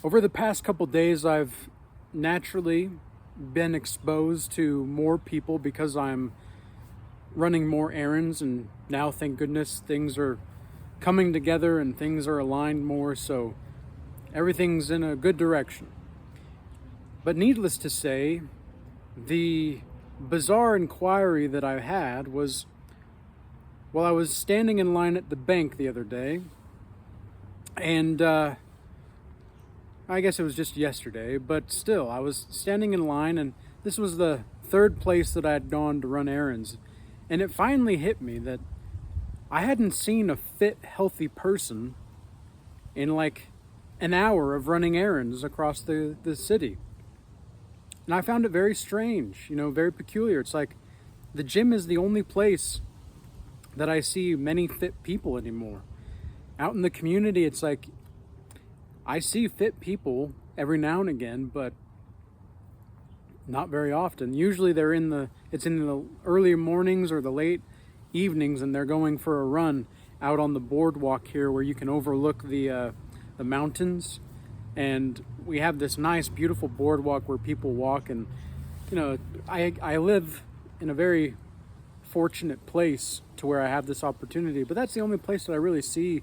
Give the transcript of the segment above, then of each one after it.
Over the past couple days, I've naturally been exposed to more people because I'm running more errands, and now, thank goodness, things are coming together and things are aligned more, so everything's in a good direction. But needless to say, the bizarre inquiry that I had was while I was standing in line at the bank the other day, and I guess it was just yesterday, but still, I was standing in line, and this was the third place that I had gone to run errands. And it finally hit me that I hadn't seen a fit, healthy person in like an hour of running errands across the city. And I found it very strange, very peculiar. It's like the gym is the only place that I see many fit people anymore. Out in the community, it's like I see fit people every now and again, but not very often. Usually it's in the early mornings or the late evenings, and they're going for a run out on the boardwalk here where you can overlook the mountains. And we have this nice, beautiful boardwalk where people walk. And, I live in a very fortunate place to where I have this opportunity, but that's the only place that I really see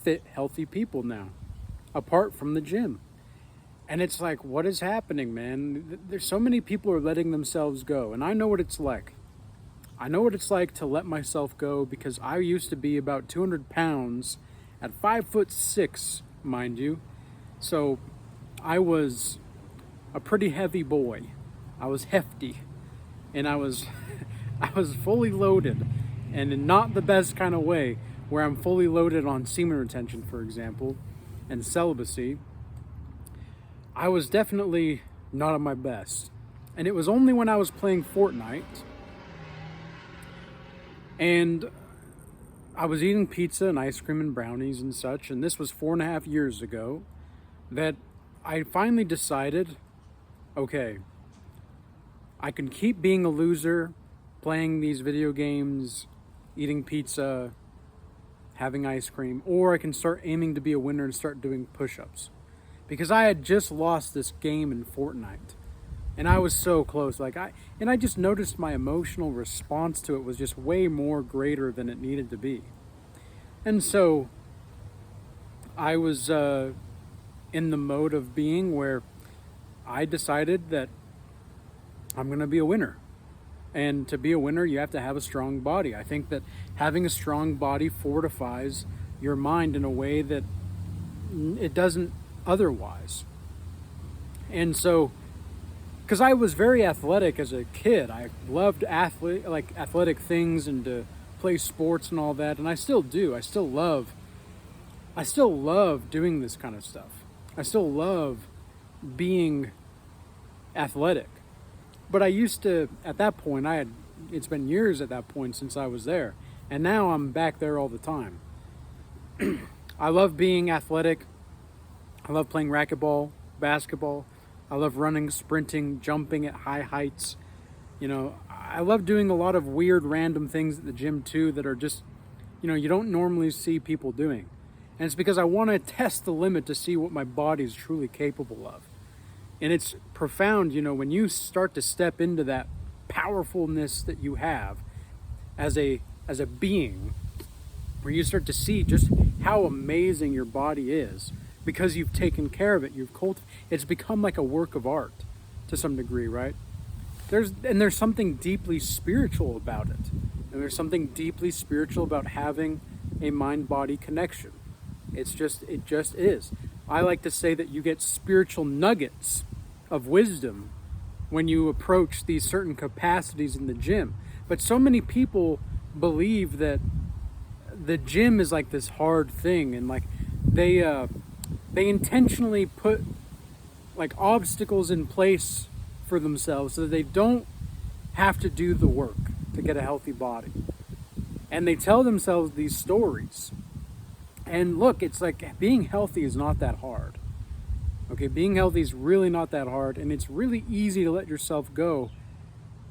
fit, healthy people now, apart from the gym. And it's like, what is happening, man? There's so many people are letting themselves go, and I know what it's like. I know what it's like to let myself go, because I used to be about 200 pounds at 5'6", mind you. So I was a pretty heavy boy. I was hefty, and I was I was fully loaded, and in not the best kind of way, where I'm fully loaded on semen retention, for example, and celibacy. I was definitely not at my best. And it was only when I was playing Fortnite and I was eating pizza and ice cream and brownies and such, and this was 4.5 years ago, that I finally decided, okay, I can keep being a loser, playing these video games, eating pizza, having ice cream, or I can start aiming to be a winner and start doing push-ups. Because I had just lost this game in Fortnite, and I was so close. I just noticed my emotional response to it was just way more greater than it needed to be. And so I was in the mode of being where I decided that I'm going to be a winner. And to be a winner, you have to have a strong body. I think that having a strong body fortifies your mind in a way that it doesn't otherwise. And so, because I was very athletic as a kid, I loved athletic things and to play sports and all that, and I still do. I still love doing this kind of stuff. I still love being athletic. But I used to, at that point, it's been years at that point since I was there. And now I'm back there all the time. I love being athletic. I love playing racquetball, basketball. I love running, sprinting, jumping at high heights. I love doing a lot of weird, random things at the gym too that are just, you don't normally see people doing. And it's because I want to test the limit to see what my body is truly capable of. And it's profound, when you start to step into that powerfulness that you have as a being, where you start to see just how amazing your body is because you've taken care of it, it's become like a work of art to some degree, right? There's something deeply spiritual about it. And there's something deeply spiritual about having a mind-body connection. It just is. I like to say that you get spiritual nuggets of wisdom when you approach these certain capacities in the gym. But so many people believe that the gym is like this hard thing, and like they intentionally put like obstacles in place for themselves so that they don't have to do the work to get a healthy body. And they tell themselves these stories. And look, it's like being healthy is not that hard. Okay, being healthy is really not that hard, and it's really easy to let yourself go.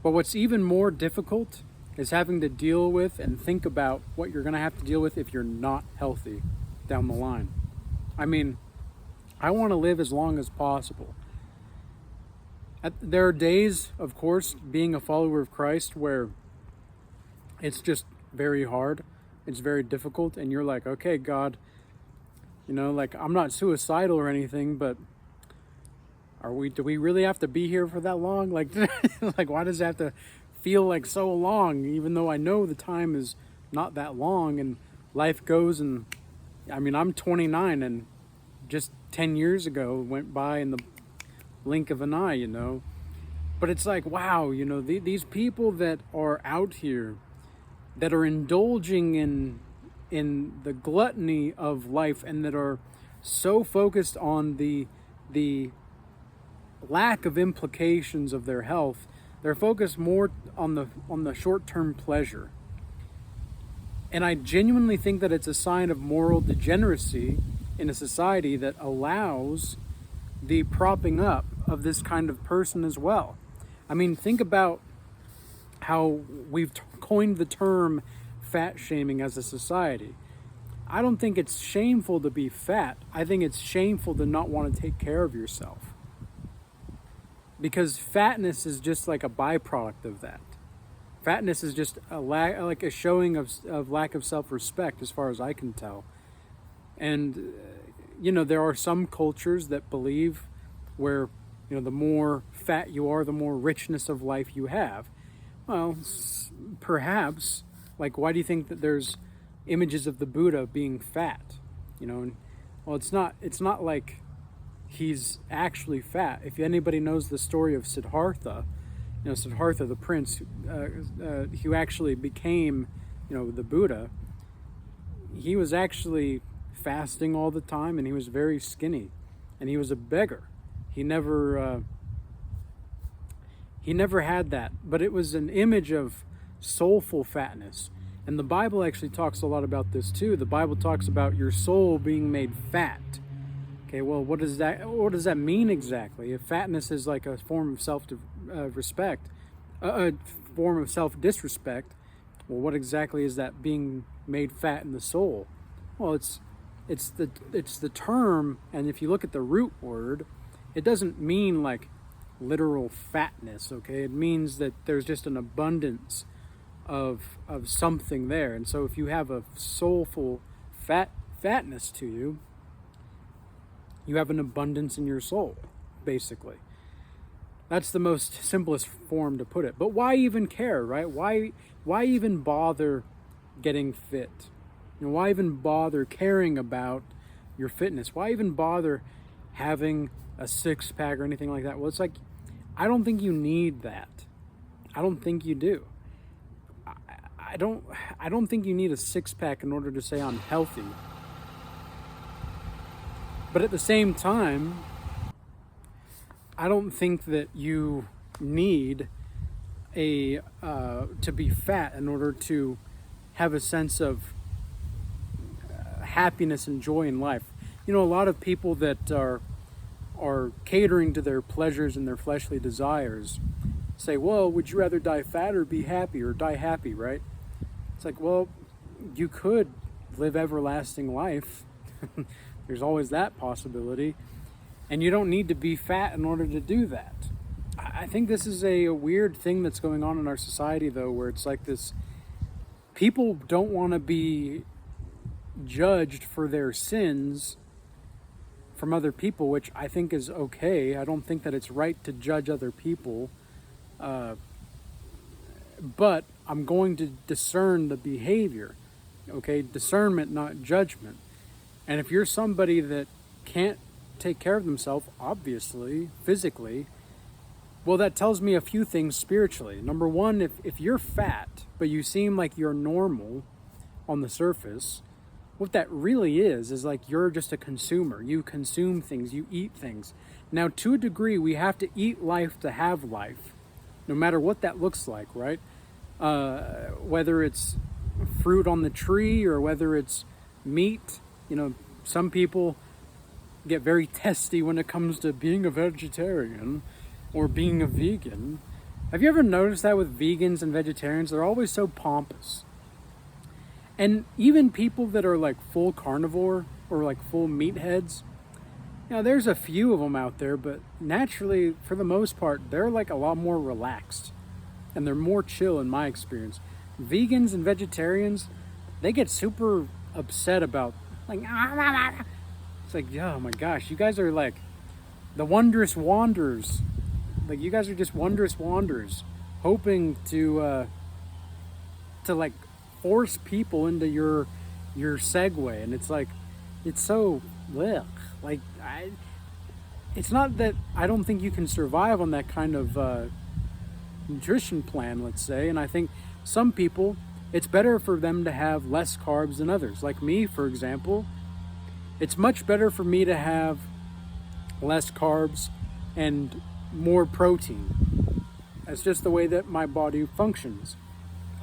But what's even more difficult is having to deal with and think about what you're going to have to deal with if you're not healthy down the line. I mean, I want to live as long as possible. There are days, of course, being a follower of Christ where it's just very hard. It's very difficult. And you're like, okay, God, like, I'm not suicidal or anything, but do we really have to be here for that long? Like, like, why does it have to feel like so long, even though I know the time is not that long and life goes? And I mean, I'm 29 and just 10 years ago went by in the blink of an eye, But it's like, wow, these people that are out here that are indulging in the gluttony of life and that are so focused on the lack of implications of their health, they're focused more on the short-term pleasure. And I genuinely think that it's a sign of moral degeneracy in a society that allows the propping up of this kind of person as well. I mean, think about how we've coined the term fat shaming as a society. I don't think it's shameful to be fat. I think it's shameful to not want to take care of yourself. Because fatness is just like a byproduct of that. Fatness is just like a showing of lack of self-respect, as far as I can tell. And, there are some cultures that believe where, the more fat you are, the more richness of life you have. Well, perhaps, like, why do you think that there's images of the Buddha being fat? Well, it's not like he's actually fat. If anybody knows the story of Siddhartha, Siddhartha, the prince, who actually became, the Buddha, he was actually fasting all the time, and he was very skinny, and he was a beggar. He never had that, but it was an image of soulful fatness. And the Bible actually talks a lot about this too. The Bible talks about your soul being made fat. Okay, well, what does that mean exactly? If fatness is like a form of self-respect, a form of self-disrespect, well, what exactly is that being made fat in the soul? Well, it's the term, and if you look at the root word, it doesn't mean like literal fatness, okay? It means that there's just an abundance of something there. And so if you have a soulful fatness to you, you have an abundance in your soul, basically. That's the most simplest form to put it. But why even care, right? Why even bother getting fit? Why even bother caring about your fitness? Why even bother having a six-pack or anything like that? Well, it's like, I don't think you need that. I don't think you do. I don't think you need a six-pack in order to say I'm healthy. But at the same time, I don't think that you need to be fat in order to have a sense of happiness and joy in life. A lot of people that are catering to their pleasures and their fleshly desires say, well, would you rather die fat or be happy, or die happy, right? It's like, well, you could live everlasting life. There's always that possibility. And you don't need to be fat in order to do that. I think this is a weird thing that's going on in our society, though, where it's like this, people don't want to be judged for their sins from other people, which I think is okay. I don't think that it's right to judge other people. But I'm going to discern the behavior. Okay, discernment, not judgment. And if you're somebody that can't take care of themselves, obviously, physically, well, that tells me a few things spiritually. Number one, if you're fat, but you seem like you're normal on the surface, what that really is like you're just a consumer. You consume things, you eat things. Now, to a degree, we have to eat life to have life, no matter what that looks like, right? Whether it's fruit on the tree or whether it's meat. Some people get very testy when it comes to being a vegetarian or being a vegan. Have you ever noticed that with vegans and vegetarians? They're always so pompous. And even people that are like full carnivore or like full meatheads, Now, there's a few of them out there, but naturally, for the most part, they're like a lot more relaxed and they're more chill in my experience. Vegans and vegetarians, they get super upset about like, it's like, oh my gosh, you guys are like the wondrous wanderers. Like, you guys are just wondrous wanderers, hoping to like force people into your segue, and it's like, it's so ugh. Like, it's not that I don't think you can survive on that kind of nutrition plan, let's say, and I think some people, it's better for them to have less carbs than others. Like me, for example, it's much better for me to have less carbs and more protein. That's just the way that my body functions.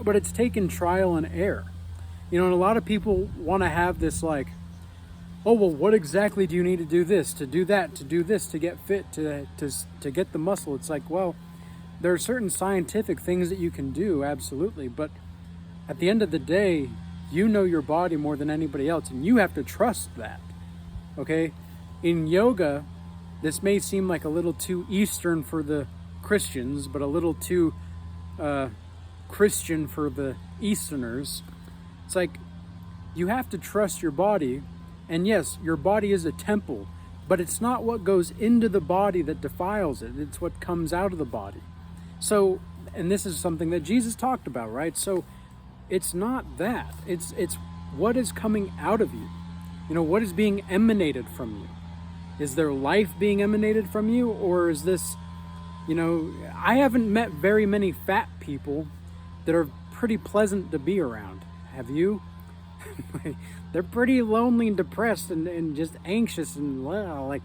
But it's taken trial and error. You know, and a lot of people want to have this like, oh, well, what exactly do you need to do this, to do that, to do this, to get fit, to get the muscle? It's like, well, there are certain scientific things that you can do, absolutely. But at the end of the day, you know your body more than anybody else, and you have to trust that, okay? In yoga, this may seem like a little too Eastern for the Christians, but a little too Christian for the Easterners. It's like, you have to trust your body. And yes, your body is a temple, but it's not what goes into the body that defiles it. It's what comes out of the body. So, and this is something that Jesus talked about, right? So it's not that. It's what is coming out of you. You know, what is being emanated from you? Is there life being emanated from you? Or is this, you know, I haven't met very many fat people that are pretty pleasant to be around. Have you? They're pretty lonely and depressed and just anxious and well, like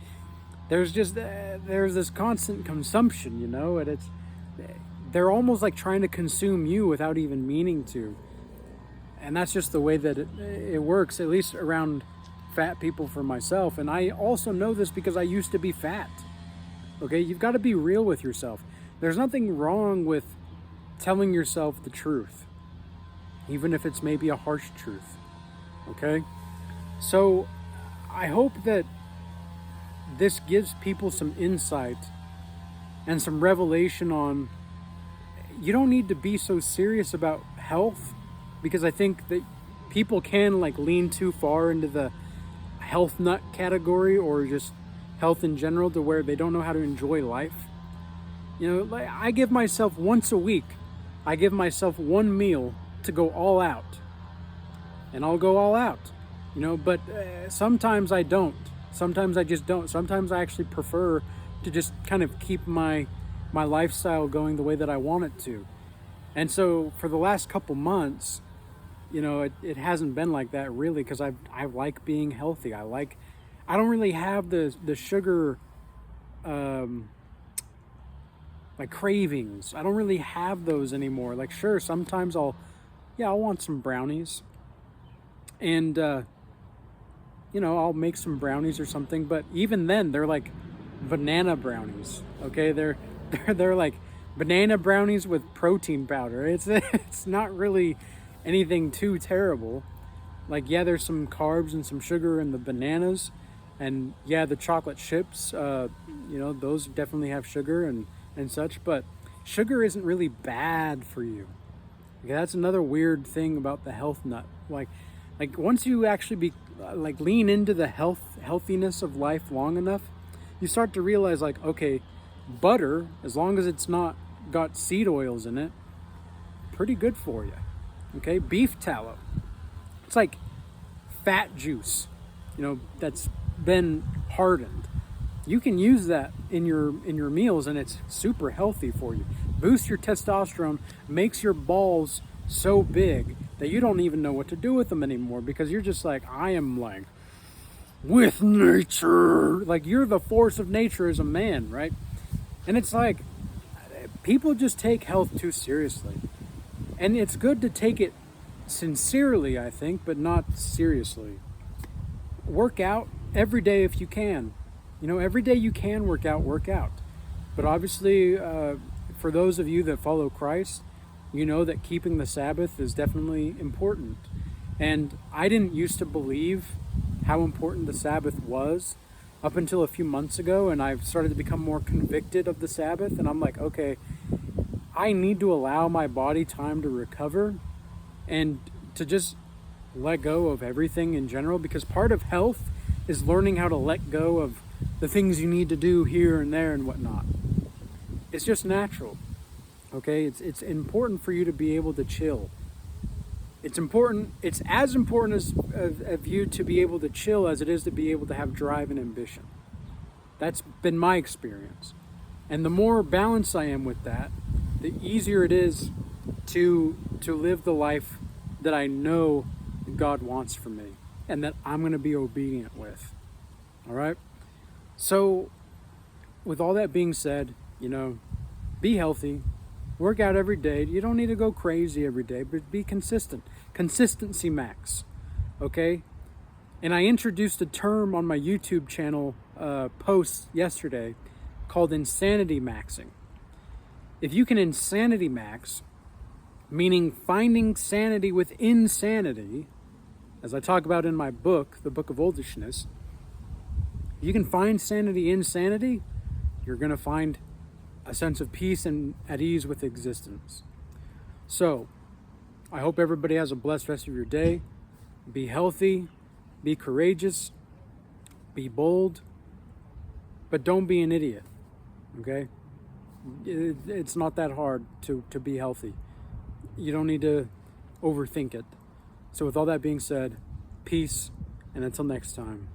there's this constant consumption, you know, and they're almost like trying to consume you without even meaning to. And that's just the way that it works, at least around fat people for myself. And I also know this because I used to be fat. Okay, you've got to be real with yourself. There's nothing wrong with telling yourself the truth, even if it's maybe a harsh truth. Okay, so I hope that this gives people some insight and some revelation on, you don't need to be so serious about health, because I think that people can like lean too far into the health nut category or just health in general to where they don't know how to enjoy life. You know, like I give myself once a week, I give myself one meal to go all out. And I'll go all out, you know, but sometimes I don't. Sometimes I just don't. Sometimes I actually prefer to just kind of keep my lifestyle going the way that I want it to. And so for the last couple months, you know, it hasn't been like that really, because I like being healthy. I don't really have the sugar like cravings. I don't really have those anymore. Like, sure, sometimes I'll want some brownies. And, you know, I'll make some brownies or something, but even then they're like banana brownies. Okay. They're like banana brownies with protein powder. It's not really anything too terrible. Like, yeah, there's some carbs and some sugar in the bananas, and yeah, the chocolate chips, you know, those definitely have sugar and such, but sugar isn't really bad for you. Okay, that's another weird thing about the health nut. Like once you actually lean into the healthiness of life long enough, you start to realize like, okay, butter, as long as it's not got seed oils in it, pretty good for you. Okay, beef tallow, it's like fat juice, you know, that's been hardened. You can use that in your meals, and it's super healthy for you. Boosts your testosterone, makes your balls so big that you don't even know what to do with them anymore, because you're just like, I am like with nature. Like, you're the force of nature as a man, right? And it's like, people just take health too seriously. And it's good to take it sincerely, I think, but not seriously. Work out every day if you can. You know, every day you can work out. But obviously, for those of you that follow Christ, you know that keeping the Sabbath is definitely important. And I didn't used to believe how important the Sabbath was up until a few months ago, and I've started to become more convicted of the Sabbath, and I'm like, okay, I need to allow my body time to recover and to just let go of everything in general, because part of health is learning how to let go of the things you need to do here and there and whatnot. It's just natural, okay? It's important for you to be able to chill. It's as important as of you to be able to chill as it is to be able to have drive and ambition. That's been my experience. And the more balanced I am with that, the easier it is to live the life that I know God wants for me and that I'm going to be obedient with. All right? So, with all that being said, be healthy. Work out every day. You don't need to go crazy every day, but be consistent. Consistency max. Okay? And I introduced a term on my YouTube channel post yesterday called insanity maxing. If you can insanity max, meaning finding sanity within sanity, as I talk about in my book, The Book of Oldishness, you can find sanity in sanity, you're going to find a sense of peace and at ease with existence. So, I hope everybody has a blessed rest of your day. Be healthy, be courageous, be bold, but don't be an idiot, okay? It's not that hard to be healthy. You don't need to overthink it. So with all that being said, peace, and until next time.